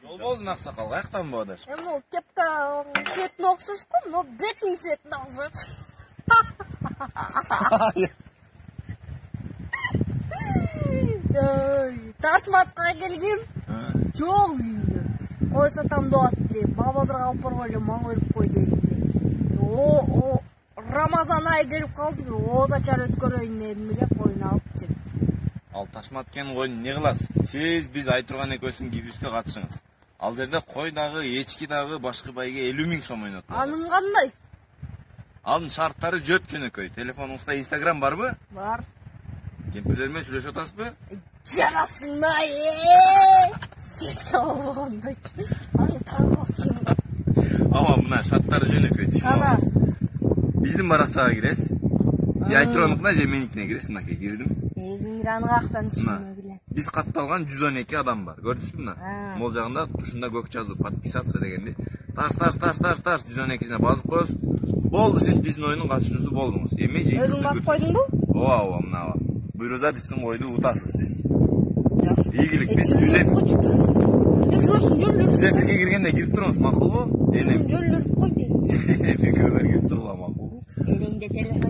Жол болдун аксакал, каяктан бу адаш? Эми кепка сетине окшош го, но бетиң сетине окшош. Ташматка келгем. Жок үйүндө. Кой сатам деп атты. Бабазырга алып барып эле мага берип кой деди. О, Рамазан айы келип калды. Оозачар өткөрөйүн дедим эле, коюну алып жеп. Ал Ташматкен койду не кыласыз? Сиз биз айтырган экөөсүн гифүскө катышыңыз. Ал жерде кой дагы, эчки дагы башкы байга 50 000 сом ойнотот. Анын кандай? Анын шарттары жөп жөнөкөй. Телефонуңузда Instagram барбы? Бар. Кемпирлер менен сүйлөшүп атасызбы? Жарасың ай. Сен алгандачы. Аны тагып. Ама мына шарттары жөнөкөй түшүнөсүз. Биздин баракчага киресиз. Же айтыргандыкына же меникине киресиз, мынакей кирдим. Аны каяктан түшүнө билем. Биз катталган 112 адам бар. Көрдүңүзбү мына? Могул жагында тушунда көк жазуу подписаться дегенди. Таш 112-сине басып коесуз. Болду, сиз биздин оюндун катышуучусу болдуңуз. Эми өзүң басып койдуңбу? Ооба, мына. Буйруза биздин ойду утасыз сиз. Ийгилик биз түз эфирге киргенде кирип туруңуз, макулбу? Жөллөрүп койду. Эфирге кирип турула макул. Элеңде телефон